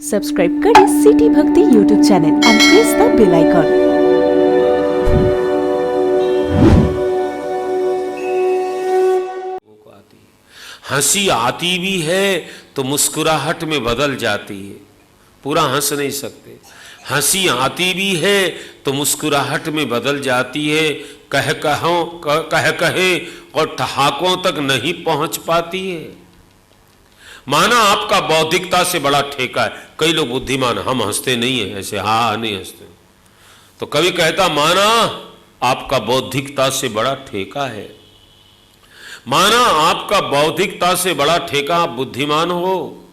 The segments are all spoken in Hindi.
सब्सक्राइब करें city Bhakti YouTube channel and press the bell icon. हंसी आती भी है तो मुस्कुराहट में बदल जाती है, पूरा हंस नहीं सकते। हंसी आती भी है तो मुस्कुराहट में बदल जाती है, कह कहे और ठहाकों तक नहीं पहुंच पाती है। माना आपका बौद्धिकता से बड़ा ठेका है। कई लोग बुद्धिमान, हम हंसते नहीं है ऐसे, हाँ नहीं हंसते। तो कवि कहता माना आपका बौद्धिकता से बड़ा ठेका है, माना आपका बौद्धिकता से बड़ा ठेका, आप बुद्धिमान हो,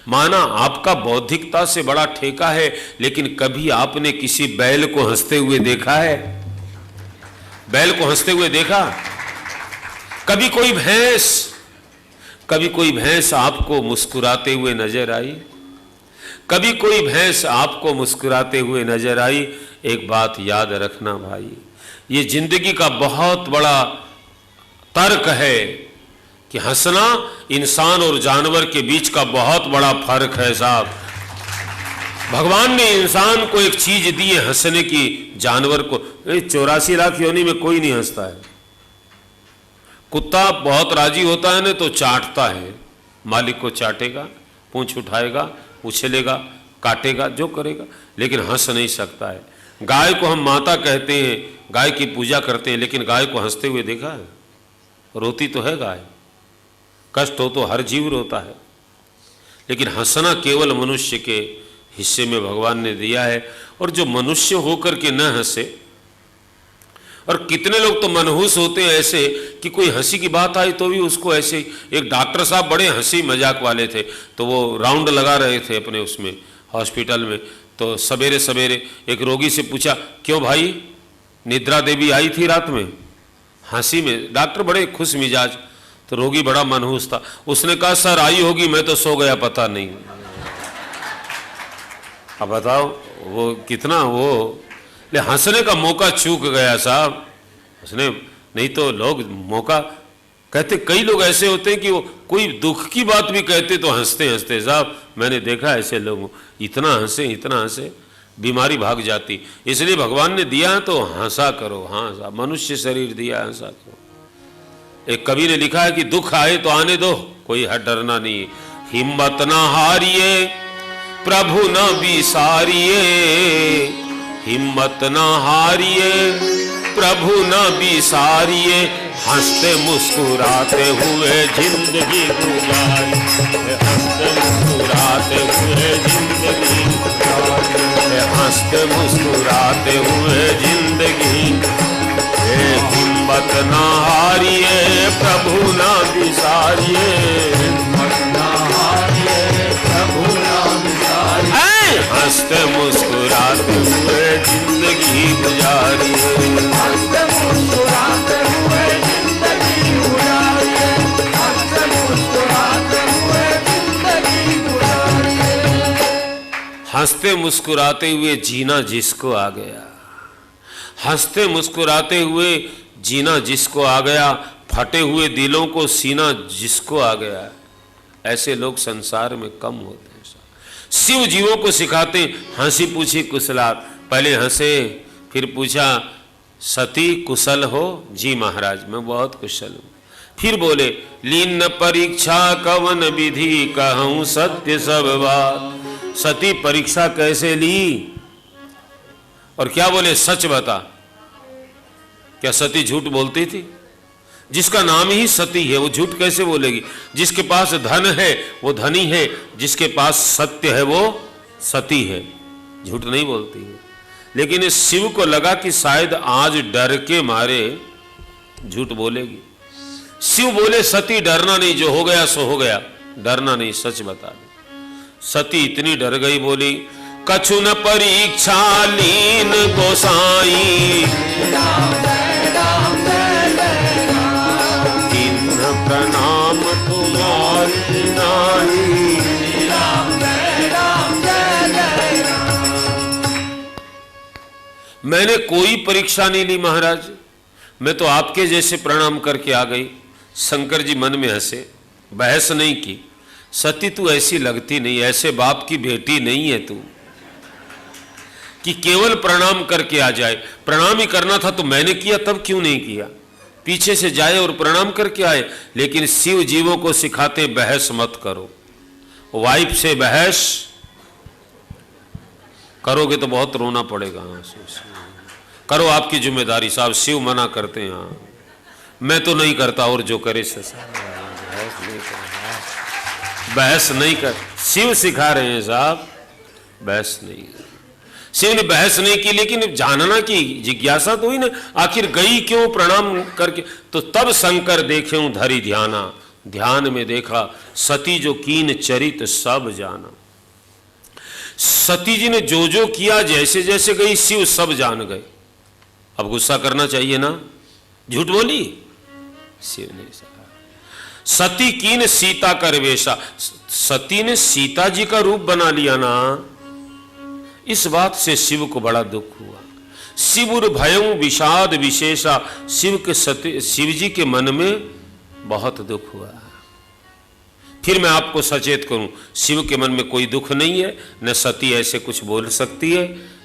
माना आपका बौद्धिकता से बड़ा ठेका है, लेकिन कभी आपने किसी बैल को हंसते हुए देखा है? बैल को हंसते हुए देखा? कभी कोई भैंस आपको मुस्कुराते हुए नजर आई? कभी कोई भैंस आपको मुस्कुराते हुए नजर आई? एक बात याद रखना भाई, ये जिंदगी का बहुत बड़ा तर्क है कि हंसना इंसान और जानवर के बीच का बहुत बड़ा फर्क है साहब। भगवान ने इंसान को एक चीज दी है हंसने की, जानवर को 84 लाख योनि में कोई नहीं हंसता है। कुत्ता बहुत राजी होता है ना तो चाटता है, मालिक को चाटेगा, पूंछ उठाएगा, उछलेगा, काटेगा, जो करेगा, लेकिन हंस नहीं सकता है। गाय को हम माता कहते हैं, गाय की पूजा करते हैं, लेकिन गाय को हंसते हुए देखा है? रोती तो है गाय, कष्ट हो तो हर जीव रोता है, लेकिन हंसना केवल मनुष्य के हिस्से में भगवान ने दिया है। और जो मनुष्य होकर के न हंसे, और कितने लोग तो मनहूस होते हैं ऐसे कि कोई हंसी की बात आई तो भी उसको ऐसे। एक डॉक्टर साहब बड़े हंसी मजाक वाले थे, तो वो राउंड लगा रहे थे अपने उसमें हॉस्पिटल में, तो सवेरे सवेरे एक रोगी से पूछा, क्यों भाई निद्रा देवी आई थी रात में? हंसी में डॉक्टर बड़े खुश मिजाज, तो रोगी बड़ा मनहूस था, उसने कहा सर आई होगी, मैं तो सो गया पता नहीं। अब बताओ वो कितना वो ले हंसने का मौका चूक गया साहब, हंसने नहीं तो लोग मौका कहते। कई लोग ऐसे होते हैं कि वो कोई दुख की बात भी कहते तो हंसते हंसते साहब, मैंने देखा ऐसे लोग इतना हंसे बीमारी भाग जाती। इसलिए भगवान ने दिया है तो हंसा करो, हाँ मनुष्य शरीर दिया हंसा करो। एक कवि ने लिखा है कि दुख आए तो आने दो, कोई हट डरना नहीं, हिम्मत ना हारिए प्रभु न बिसारिए, हिम्मत न हारिए प्रभु न बिसारिए, हंसते मुस्कुराते हुए जिंदगी गुजारिए, हंसते मुस्कुराते हुए जिंदगी गुजारिए, हंसते मुस्कुराते हुए जिंदगी। हिम्मत न हारिए प्रभु न बिसारिए, हिम्मत न हारिए प्रभु न बिसारिए, हंसते मुस्कुराते हुए जिंदगी गुजारिए, हंसते मुस्कुराते हुए जिंदगी गुजारिए, हंसते मुस्कुराते हुए जिंदगी गुजारिए। हंसते मुस्कुराते हुए जीना जिसको आ गया, हंसते मुस्कुराते हुए जीना जिसको आ गया, फटे हुए दिलों को सीना जिसको आ गया, ऐसे लोग संसार में कम होते हैं। शिव जीवों को सिखाते हंसी पूछी कुशलात, पहले हंसे फिर पूछा सती कुशल हो? जी महाराज मैं बहुत कुशल हूं। फिर बोले लीन परीक्षा कवन विधि कहूं सत्य सब बात, सती परीक्षा कैसे ली? और क्या बोले सच बता। क्या सती झूठ बोलती थी? जिसका नाम ही सती है वो झूठ कैसे बोलेगी? जिसके पास धन है वो धनी है, जिसके पास सत्य है वो सती है, झूठ नहीं बोलती है। लेकिन इस शिव को लगा कि शायद आज डर के मारे झूठ बोलेगी। शिव बोले सती डरना नहीं, जो हो गया सो हो गया, डरना नहीं, सच बता दे। सती इतनी डर गई, बोली कछु न परीक्षा लीन गोसाई, प्रणाम तुम्हारी नाई, मैंने कोई परीक्षा नहीं ली महाराज, मैं तो आपके जैसे प्रणाम करके आ गई। शंकर जी मन में हंसे, बहस नहीं की, सती तू ऐसी लगती नहीं, ऐसे बाप की बेटी नहीं है तू कि केवल प्रणाम करके आ जाए। प्रणाम ही करना था तो मैंने किया, तब क्यों नहीं किया? पीछे से जाए और प्रणाम करके आए। लेकिन शिव जीवों को सिखाते बहस मत करो। वाइफ से बहस करोगे तो बहुत रोना पड़ेगा। करो, आपकी जिम्मेदारी साहब, शिव मना करते हैं। हाँ, मैं तो नहीं करता, और जो करे से बहस नहीं कर। शिव सिखा रहे हैं साहब, बहस नहीं। शिव ने बहस नहीं की, लेकिन जानना की जिज्ञासा तो हुई ना, आखिर गई क्यों प्रणाम करके। तो तब शंकर देखे धरी ध्याना, ध्यान में देखा सती जो कीन चरित सब जाना। सती जी ने जो जो किया, जैसे जैसे गई, शिव सब जान गए। अब गुस्सा करना चाहिए ना, झूठ बोली शिव ने। सती कीन सीता कर वेशा, सती ने सीता जी का रूप बना लिया ना। इस बात से शिव को बड़ा दुख हुआ। शिवुर भयं विषाद विशेषा, शिव जी के मन में बहुत दुख हुआ। फिर मैं आपको सचेत करूं, शिव के मन में कोई दुख नहीं है, न सती ऐसे कुछ बोल सकती है,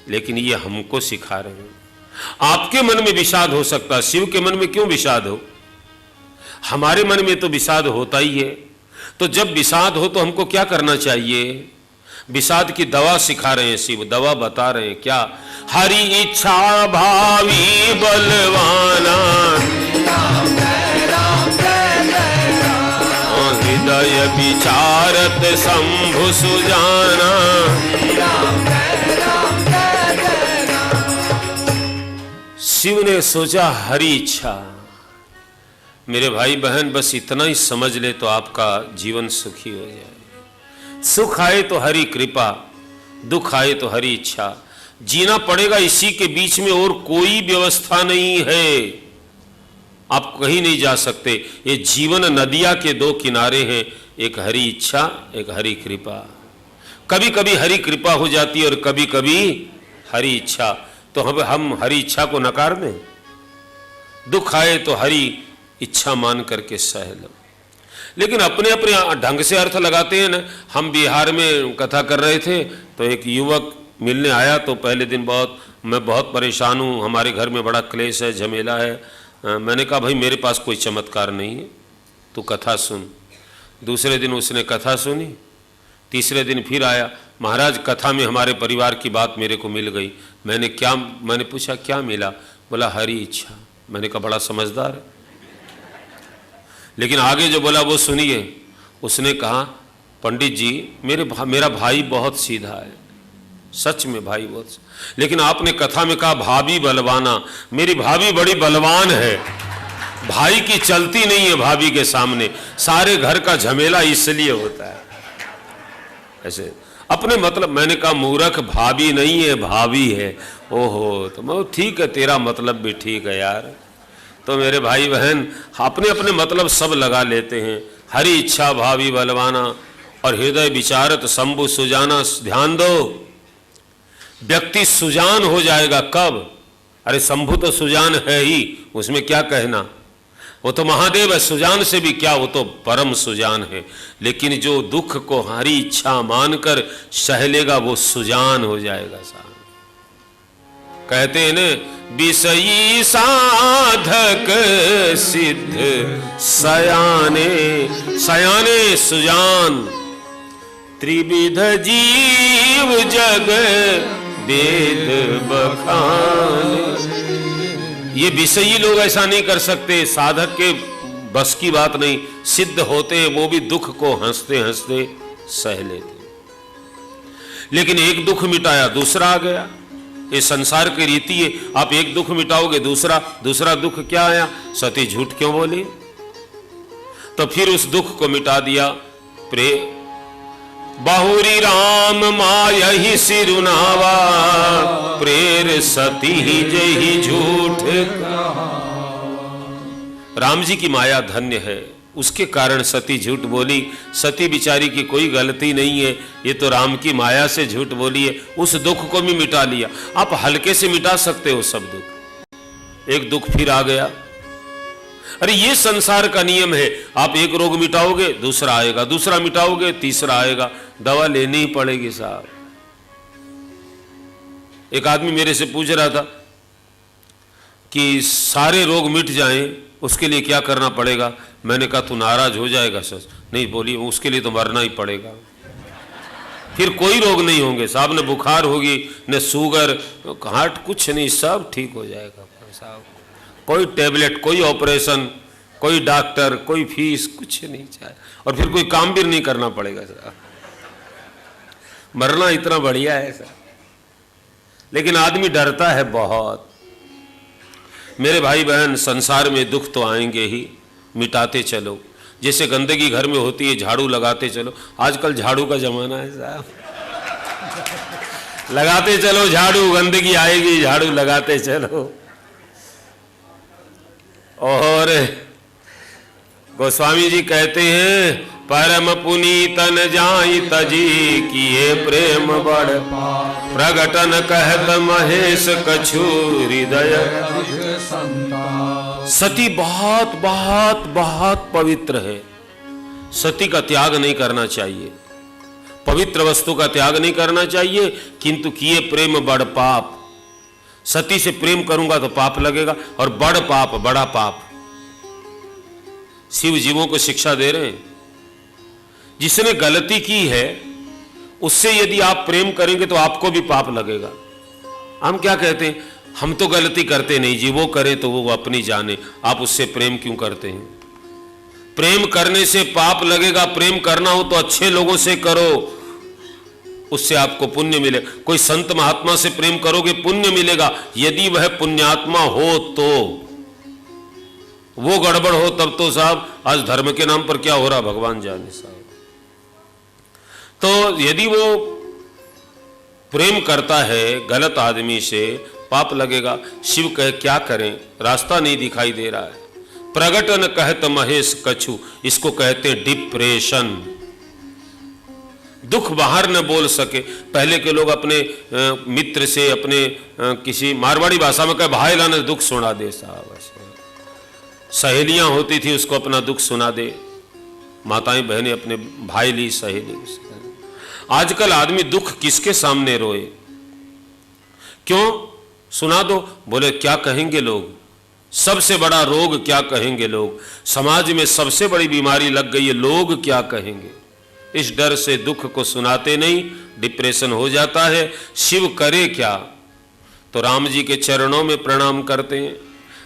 लेकिन ये हमको सिखा रहे हैं। आपके मन में विषाद हो सकता है, शिव के मन में क्यों विषाद हो? हमारे मन में तो विषाद होता ही है। तो जब विषाद हो तो हमको क्या करना चाहिए? विषाद की दवा सिखा रहे हैं शिव, दवा बता रहे हैं क्या? हरि इच्छा भावी बलवाना, हृदय विचारत शंभु सुजाना। शिव ने सोचा हरि इच्छा। मेरे भाई बहन, बस इतना ही समझ ले तो आपका जीवन सुखी हो जाए। सुख आए तो हरि कृपा, दुख आए तो हरि इच्छा। जीना पड़ेगा इसी के बीच में, और कोई व्यवस्था नहीं है। आप कहीं नहीं जा सकते। ये जीवन नदिया के दो किनारे हैं, एक हरि इच्छा, एक हरि कृपा। कभी कभी हरि कृपा हो जाती है और कभी कभी हरि इच्छा। तो हम हरि इच्छा को नकार दें? दुख आए तो हरि इच्छा मान करके सह लो। लेकिन अपने अपने ढंग से अर्थ लगाते हैं ना। हम बिहार में कथा कर रहे थे तो एक युवक मिलने आया, तो पहले दिन मैं बहुत परेशान हूँ, हमारे घर में बड़ा क्लेश है, झमेला है। मैंने कहा भाई मेरे पास कोई चमत्कार नहीं है, तू कथा सुन। दूसरे दिन उसने कथा सुनी, तीसरे दिन फिर आया, महाराज कथा में हमारे परिवार की बात मेरे को मिल गई। मैंने पूछा क्या मिला? बोला हरि इच्छा। मैंने कहा बड़ा समझदार है। लेकिन आगे जो बोला वो सुनिए। उसने कहा पंडित जी मेरा भाई बहुत सीधा है, सच में भाई बहुत, लेकिन आपने कथा में कहा भाभी बलवाना। मेरी भाभी बड़ी बलवान है, भाई की चलती नहीं है भाभी के सामने, सारे घर का झमेला इसलिए होता है ऐसे अपने मतलब। मैंने कहा मूर्ख, भाभी नहीं है भाभी है। ओहो, तो मैं ठीक है, तेरा मतलब भी ठीक है यार। तो मेरे भाई बहन अपने अपने मतलब सब लगा लेते हैं। हरि इच्छा भावी बलवाना और हृदय विचारत शंभु सुजाना। ध्यान दो, व्यक्ति सुजान हो जाएगा कब? अरे शंभु तो सुजान है ही, उसमें क्या कहना, वो तो महादेव है। सुजान से भी क्या, वो तो परम सुजान है। लेकिन जो दुख को हरि इच्छा मानकर सह लेगा वो सुजान हो जाएगा साहब। कहते हैं न विषयी साधक सिद्ध सयाने, सयाने सुजान त्रिविध जीव जग वेद बखाने। ये विषयी लोग ऐसा नहीं कर सकते, साधक के बस की बात नहीं। सिद्ध होते हैं वो भी दुख को हंसते हंसते सह लेते। लेकिन एक दुख मिटाया दूसरा आ गया। ये संसार की रीति है, आप एक दुख मिटाओगे दूसरा दुख क्या आया? सती झूठ क्यों बोली? तो फिर उस दुख को मिटा दिया। बहुरी राम माया ही सिरुनावा, प्रेर सती ही जही झूठ। राम जी की माया धन्य है, उसके कारण सती झूठ बोली। सती बिचारी की कोई गलती नहीं है, ये तो राम की माया से झूठ बोली है। उस दुख को भी मिटा लिया। आप हल्के से मिटा सकते हो सब दुख। एक दुख फिर आ गया। अरे ये संसार का नियम है, आप एक रोग मिटाओगे दूसरा आएगा, दूसरा मिटाओगे तीसरा आएगा, दवा लेनी ही पड़ेगी साहब। एक आदमी मेरे से पूछ रहा था कि सारे रोग मिट जाएं उसके लिए क्या करना पड़ेगा। मैंने कहा तू नाराज हो जाएगा सच नहीं, बोली उसके लिए तो मरना ही पड़ेगा, फिर कोई रोग नहीं होंगे साहब, न बुखार होगी न शुगर हार्ट, कुछ नहीं, सब ठीक हो जाएगा साहब। कोई टेबलेट, कोई ऑपरेशन, कोई डॉक्टर, कोई फीस, कुछ नहीं चाहिए, और फिर कोई काम भी नहीं करना पड़ेगा साहब। मरना इतना बढ़िया है साहब, लेकिन आदमी डरता है बहुत। मेरे भाई बहन, संसार में दुख तो आएंगे ही, मिटाते चलो। जैसे गंदगी घर में होती है झाड़ू लगाते चलो, आजकल झाड़ू का जमाना है साहब, लगाते चलो झाड़ू, गंदगी आएगी, झाड़ू लगाते चलो। और गोस्वामी जी कहते हैं परम पुनीतन जाई तजी किए प्रेम बड़ प्रगटन कहत महेश कछु हृदय। सती बहुत बहुत बहुत पवित्र है, सती का त्याग नहीं करना चाहिए, पवित्र वस्तु का त्याग नहीं करना चाहिए, किंतु किए प्रेम बड़ पाप। सती से प्रेम करूंगा तो पाप लगेगा, और बड़ पाप, बड़ा पाप। शिव जीवों को शिक्षा दे रहे हैं, जिसने गलती की है उससे यदि आप प्रेम करेंगे तो आपको भी पाप लगेगा। हम क्या कहते हैं, हम तो गलती करते नहीं जी, वो करे तो वो अपनी जाने, आप उससे प्रेम क्यों करते हैं? प्रेम करने से पाप लगेगा, प्रेम करना हो तो अच्छे लोगों से करो, उससे आपको पुण्य मिले। कोई संत महात्मा से प्रेम करोगे पुण्य मिलेगा, यदि वह पुण्यात्मा हो तो। वो गड़बड़ हो तब तो साहब आज धर्म के नाम पर क्या हो रहा भगवान जाने साहब। तो यदि वो प्रेम करता है गलत आदमी से, पाप लगेगा। शिव कहे क्या करें, रास्ता नहीं दिखाई दे रहा है। प्रगटन कहत महेश कछु, इसको कहते डिप्रेशन, दुख बाहर न बोल सके। पहले के लोग अपने मित्र से, अपने किसी मारवाड़ी भाषा में कहे भाई लाने दुख सुना दे साहब। सहेलियां होती थी, उसको अपना दुख सुना दे, माताएं बहनें अपने भाई ली सहेली। आजकल आदमी दुख किसके सामने रोए, क्यों? सुना दो, बोले क्या कहेंगे लोग, सबसे बड़ा रोग क्या कहेंगे लोग, समाज में सबसे बड़ी बीमारी लग गई है, लोग क्या कहेंगे। इस डर से दुख को सुनाते नहीं, डिप्रेशन हो जाता है। शिव करे क्या? तो राम जी के चरणों में प्रणाम करते हैं।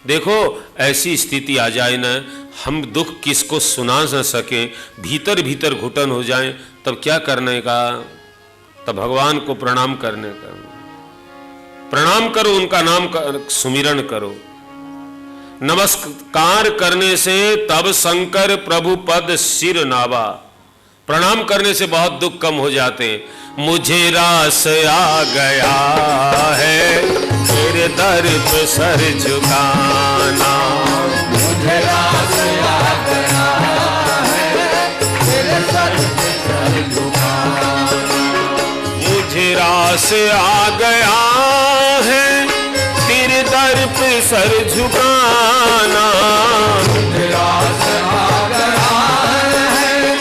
देखो ऐसी स्थिति आ जाए ना, हम दुख किसको सुना न सकें, भीतर भीतर घुटन हो जाए, तब क्या करने का? तब भगवान को प्रणाम करने का। प्रणाम करो, उनका नाम सुमिरन करो। नमस्कार करने से तब शंकर प्रभु पद सिर नावा। प्रणाम करने से बहुत दुख कम हो जाते हैं। मुझे रास आ गया है तेरे दर पे सर झुकाना, मुझे रास आ गया है तेरे सर पे सर झुकाना, मुझे रास आ गया है तेरे दर पे सर झुकाना, मुझे रास आ गया है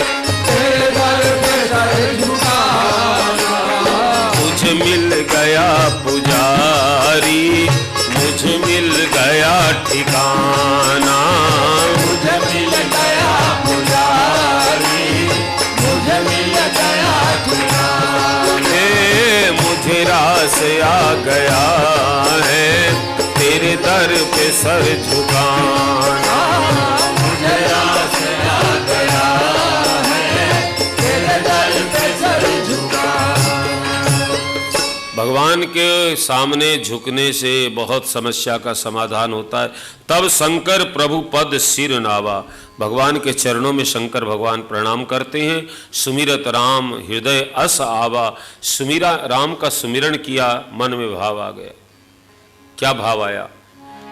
तेरे दर पे सर झुकाना, मुझे मिल गया पुजारी, मुझे मिल गया ठिकाना, मुझे मिल गया पुजारी, मुझे मिल गया ठिकाना, मुझे रास आ गया है तेरे दर पे सर झुकाना, मुझे रास आ गया है तेरे दर पे सर झुकाना। भगवान के सामने झुकने से बहुत समस्या का समाधान होता है। तब शंकर प्रभु पद सिर नावा, भगवान के चरणों में शंकर भगवान प्रणाम करते हैं। सुमिरत राम हृदय अस आवा, सुमिरा राम का सुमिरन किया, मन में भाव आ गया। क्या भाव आया?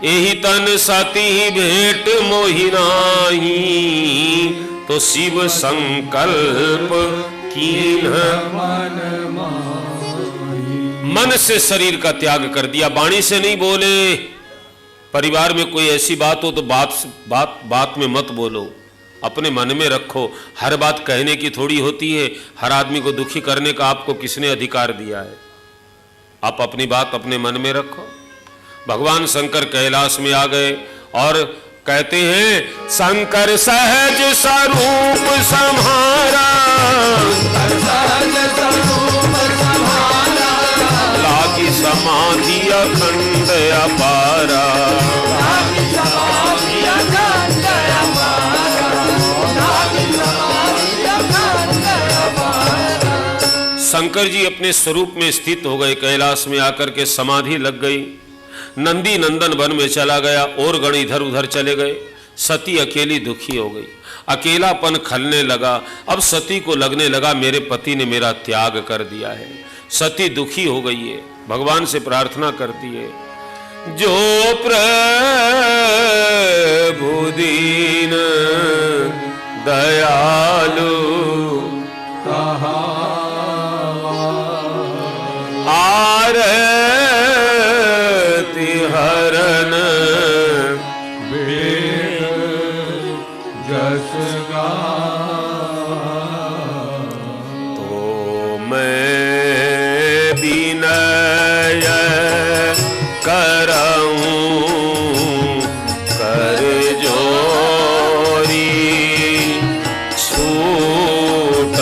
एही तन सती भेंट मोहिनाही, तो शिव संकल्प कीन। मन से शरीर का त्याग कर दिया, वाणी से नहीं बोले, परिवार में कोई ऐसी बात हो तो बात में मत बोलो, अपने मन में रखो। हर बात कहने की थोड़ी होती है। हर आदमी को दुखी करने का आपको किसने अधिकार दिया है? आप अपनी बात अपने मन में रखो। भगवान शंकर कैलाश में आ गए और कहते हैं, शंकर सहज स्वरूप सम्हारा, लागी समाधि अखंड अपारा। शंकर जी अपने स्वरूप में स्थित हो गए। कैलाश में आकर के समाधि लग गई। नंदी नंदन वन में चला गया और गण इधर उधर चले गए। सती अकेली दुखी हो गई, अकेलापन खलने लगा। अब सती को लगने लगा मेरे पति ने मेरा त्याग कर दिया है। सती दुखी हो गई है, भगवान से प्रार्थना करती है, जो प्रभु दीन दयालु आरती हरन जस तो मैं विनय करऊं कर जोरी छूट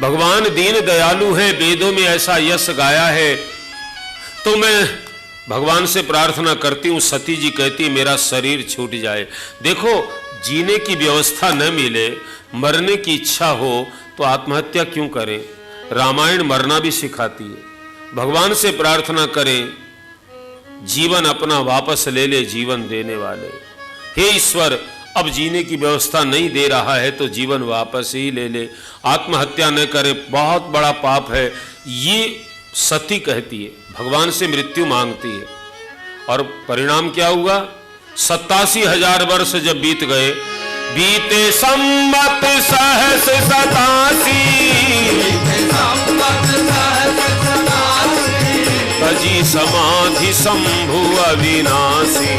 भगवान दीन दयालु है, वेदों में ऐसा यश गाया है। तो मैं भगवान से प्रार्थना करती हूँ। सती जी कहती मेरा शरीर छूट जाए। देखो, जीने की व्यवस्था न मिले, मरने की इच्छा हो तो आत्महत्या क्यों करें? रामायण मरना भी सिखाती है। भगवान से प्रार्थना करें, जीवन अपना वापस ले ले जीवन देने वाले। हे ईश्वर, अब जीने की व्यवस्था नहीं दे रहा है तो जीवन वापस ही ले ले, आत्महत्या न करे, बहुत बड़ा पाप है। ये सती कहती है, भगवान से मृत्यु मांगती है। और परिणाम क्या हुआ? 87,000 वर्ष जब बीत गए, बीते संवत सहस 87, तजी समाधि शंभु अविनाशी।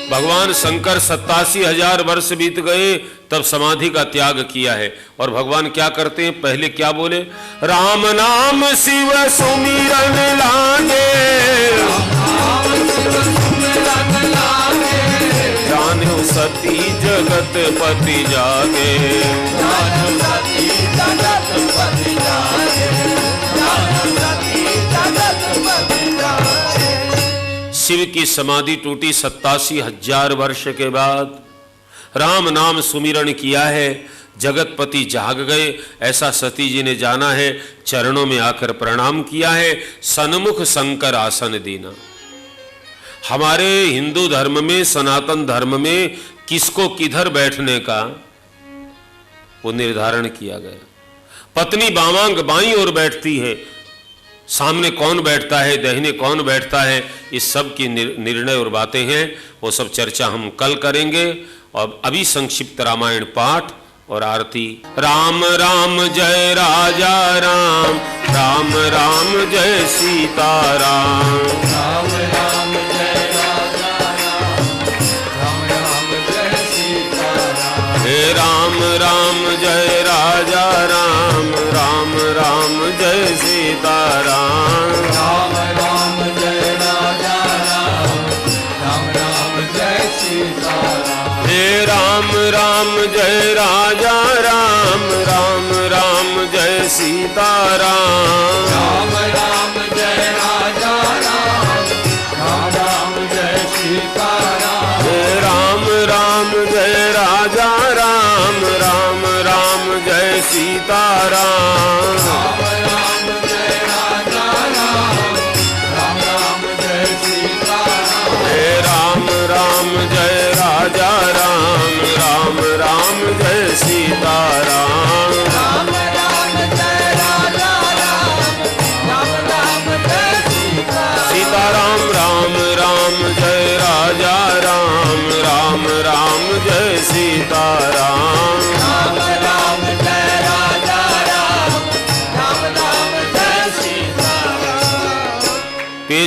भगवान शंकर 87,000 वर्ष बीत गए, तब समाधि का त्याग किया है। और भगवान क्या करते हैं? पहले क्या बोले? राम नाम शिव सुमिरन लागे, जानो सती जगत पति जागे। शिव की समाधि टूटी 87,000 वर्ष के बाद। राम नाम सुमिरन किया है, जगतपति जाग गए, ऐसा सती जी ने जाना है। चरणों में आकर प्रणाम किया है। सन्मुख शंकर आसन दीना। हमारे हिंदू धर्म में, सनातन धर्म में किसको किधर बैठने का वो निर्धारण किया गया। पत्नी बामांग बाईं ओर बैठती है, सामने कौन बैठता है, दाहिने कौन बैठता है, इस सब की निर्णय और बातें हैं। वो सब चर्चा हम कल करेंगे। और अभी संक्षिप्त रामायण पाठ और आरती। राम राम जय राजा राम, राम राम जय सीता राम। राम राम जय राजा राम, राम राम जय सीता राम। हे राम राम जय राजा राम, राम राम जय सीता राम। राम राम जय राजा राम, राम राम जय सीता राम। हे राम राम जय राजा राम, राम राम जय सीता राम। राम राम जय राजा राम, राम राम जय सीता राम। हे राम राम जय राजा राम, राम राम जय सीता राम। राम राम जय राजा राम, राम राम जय सीता राम। हे राम राम जय राजा राम, राम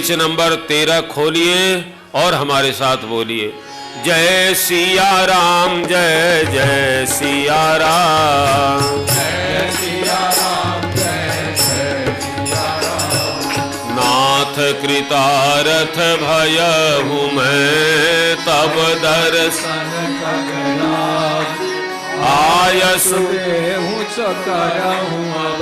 पेज नंबर 13 खोलिए और हमारे साथ बोलिए, जय सिया राम, जय जय सिया राम, जय सिया राम, जय जय सिया राम। नाथ कृतारथ भयहु मैं तब दर्शन आयसु हूँ करहूँ अब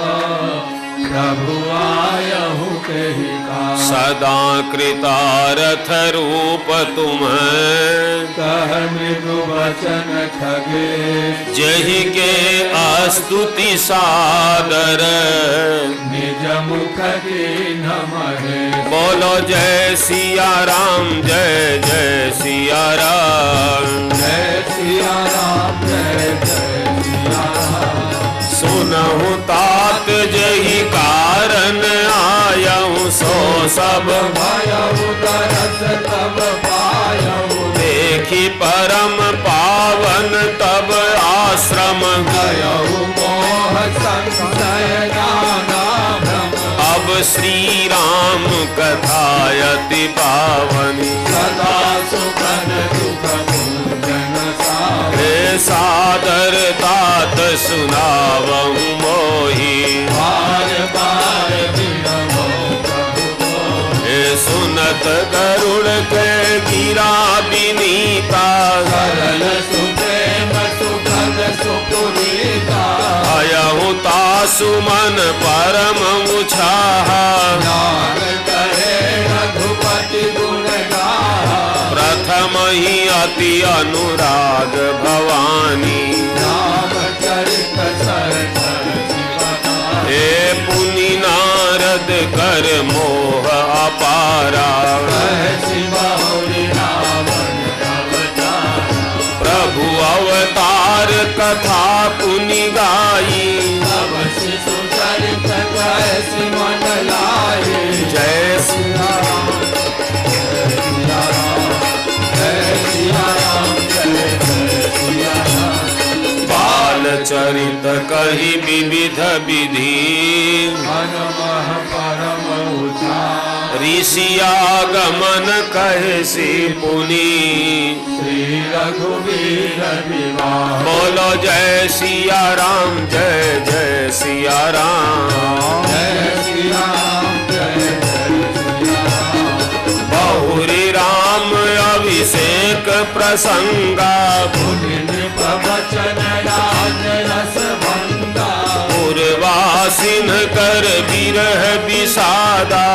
प्रभु आयहु कही का। सदा कृतारथ रूप तुम्हें कह मृदु वचन ठगे जहि के अस्तुति सादर। निज मुख दीन महे। बोलो जय सिया राम, जय जय सिया राम, जय सिया राम, जय जय सिया राम। सुनहु तात जहि कारण आयहु सो सब भयहु दरस तब पायहु। देखी परम पावन तब आश्रम गयहु मोह संशय नाना भ्रम। अब श्री राम कथायति पावनी। सदा सुखन दुख पूजन सार। हे सादर तात सुनावहु मोहि। बार बार विनमो प्रभु को। हे सुनत गरुड़ के गिरा विनीता। सरल सुप्रेम सुखद सुपुनीता। अयहु तासु मन परम उछाहा। नाग करे रघुपति गुण गाहा। प्रथम ही अति अनुराग भवानी। राम चरित सरल जीवना। हे पुनि नारद कर मोह अपारा। कहसि बहुरि रावण अवतारा। प्रभु अवतार कथा पुनि गाई। तब शिशु चरित कहसि मन लाए। जय सिया राम, जय सिया राम, जय सिया राम, जय जय सिया राम। बाल चरित कही विविध विधि। मनमह परम उधार। ऋषियागमन कहसी पुनि। श्री रघुवीर विवाह। बोलो जय सिया राम, जय जय सिया राम, जय सिया राम, जय जय सिया राम। बहुरी राम अभिषेक प्रसंगा। मुनि नृप वचन राज रस भंगा। पूर्वासिन कर विरह विषादा।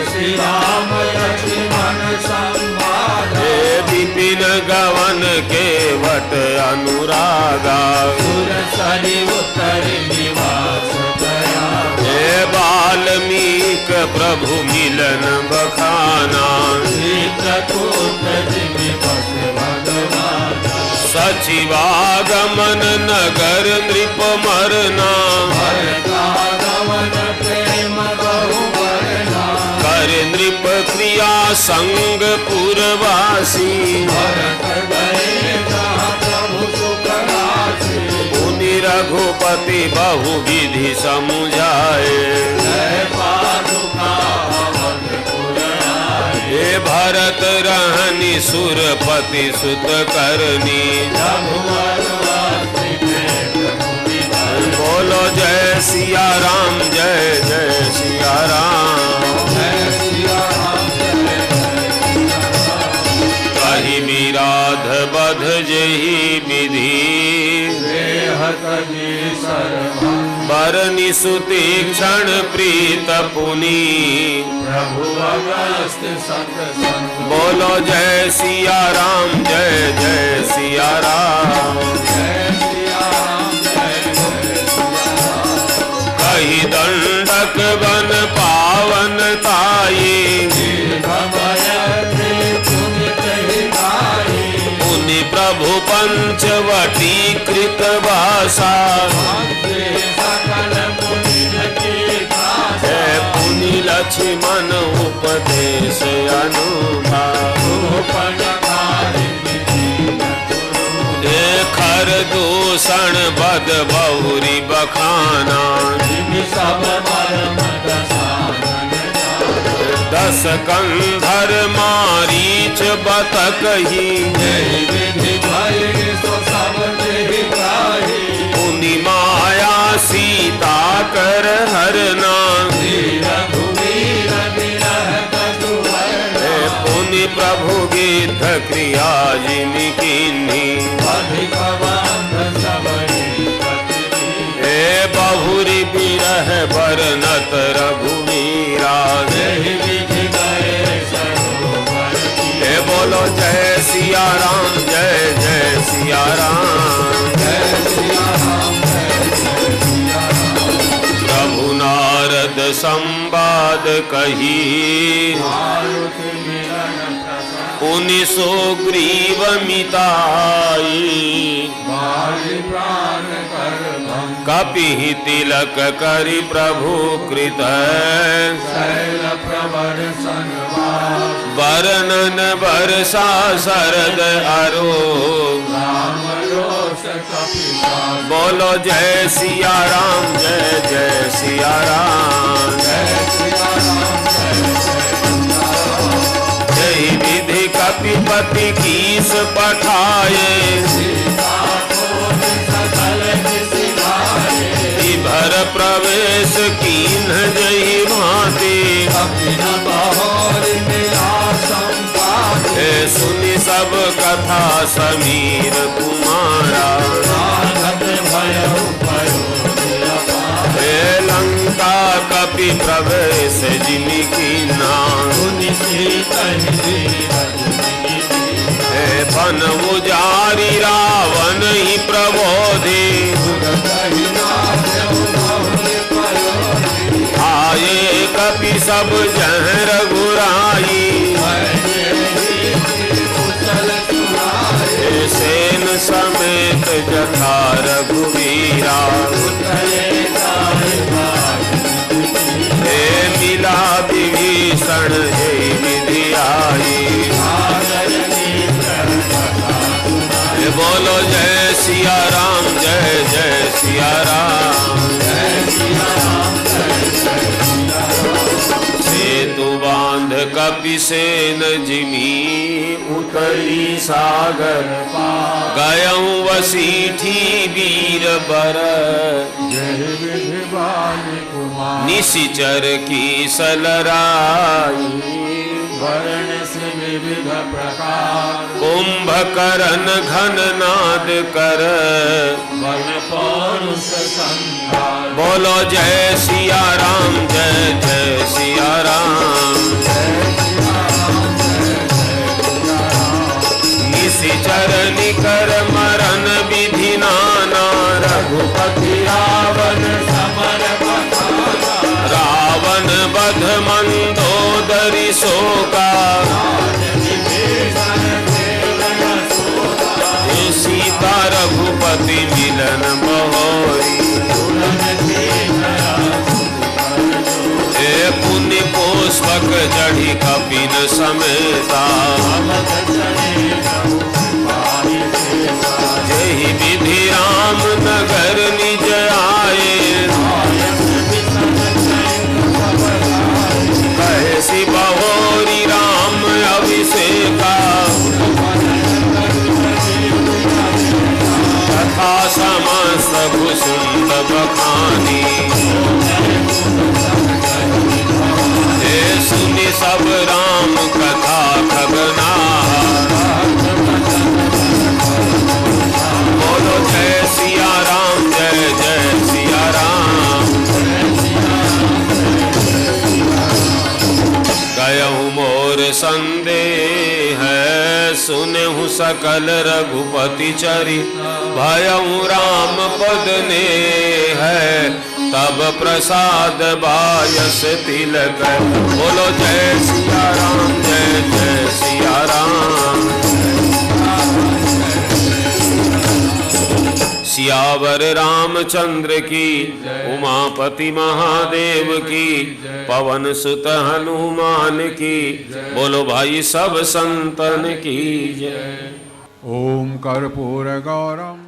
श्री राम लक्ष्मण संवादा। हे विपिन गवन के वट अनुरागा। सुर सरि उत्तर निवास गया। हे वाल्मीक प्रभु मिलन बखाना। चित्रकूट जिमि बस भगवान। सचिवागमन नगर नृप मरना। भरतागमन प्रेम बहु वर्णा। कर नृप क्रिया संग पुरवासी। भरत गए जहाँ प्रभु सुख राशि। मुनि रघुपति बहु विधि समुझाए। जय पादुका अवधपुर आए। हे भरत रहनि सुरपति सुत करनी। रघुवर वासी भेंट भूमि धर। बोलो जय सिया राम, जय जय सिया राम। जय सिया राम, जय जय सिया राम। कही विराध बध जही विधि। देहत जी सर्वं। बरनि सुतीक्षण प्रीत पुनि। प्रभु अगस्त सत संग। बोलो जय सिया राम, जय जय सिया राम। जय सिया राम, जय जय सिया राम। कही दंडक बन पावन ताई। भय पुनित हिताई। पुनि प्रभु पंचवटी कृत वासा। भक्ति सकल पुनित की कासा। जय पुनि लक्ष्मण उपदेश अनुभव। रूपणकारी विधि गुरु। खर दूषण बद बहुरी बखाना। जिमि सब मर्म दसानन जान। स्कंधर मारीच बतक ही यही विधि भई सो सब देहि त्राहि पुनि माया सीता कर हरना रघुवीर विरह कटु वर्णा पुनि प्रभु गिद्ध क्रिया जिनि कीन्ही अधिक बंध सबहि प्रतिदिन हे बहुरी बिरह बरनत रघुवीरा यही विधि गए सरोवर तीर हे बोलो जय सिया राम जय जय सिया राम जय सिया राम जय सिया राम प्रभु नारद संवाद कही मारुति मिलन प्रसाद पुनि सुग्रीव मिताई बाली प्राण कर भंग कपि तिलक करि प्रभु कृत शैल प्रवर संवास वर्णन वर्षा शरद अरो राम रोष कपिशाच बोलो जय सिया राम जय जय सिया राम जय सिया राम जय सिया राम जय विधि कपिपति कीस पठाए सीता को सकल किसी भाए भर प्रवेश कीन्ह जहि भांति कपिन बहोर मिला संपात हे सुनि सब कथा समीर कुमारा राघव भयउ पयोधिया पार हे लंका कपि प्रवेश जिनि कीन्हा सुनि सीतहि धीरज जिनि हे बन उजारी रावण ही प्रबोधि सुरतहि नाथउ बहुल पयोधि आये कपि सब जह रघुराई भयहि कुशल चुराए हे सेन समेत जथा रघुवीरा उतरे जाहि भाग हे मिला विभीषण हे विधि आई हे बोलो जय सिया राम जय जय सिया राम सेतु बांध कपि सेन जिमी उतरी सागर गयऊ वसीठी वीर बर निशिचर की सलराई वर्ण से विविध प्रकार कुंभकर्ण घन नाद कर बल पौरुष संहार बोलो जय सिया राम जय जय सिया राम निशिचर निकर मरण विधि नाना रघुपति रावण समर बखाना रावण बध मंदोदरी शोका विभीषण देव यशोदा सीता रघुपति मिलन बहोरी हे पुण्य पुष्पक जड़ि कपिन समेता जहि विधि राम नगर निज आए कैसी बहोरी राम अभिषेका तथा समस्त भुसुंद बखानी हे सुनि सब राम कथा खगना बोलो जय सिया राम जय जय सिया राम गयहु मोर संदेह सुनहु सकल रघुपति चरि भयहु राम पद ने है तब प्रसाद बायस तिलक बोलो जय सिया राम जय जय सिया राम सियावर रामचंद्र की उमापति महादेव की पवन सुत हनुमान की बोलो भाई सब संतन की जय। ओम कर्पूर गौरम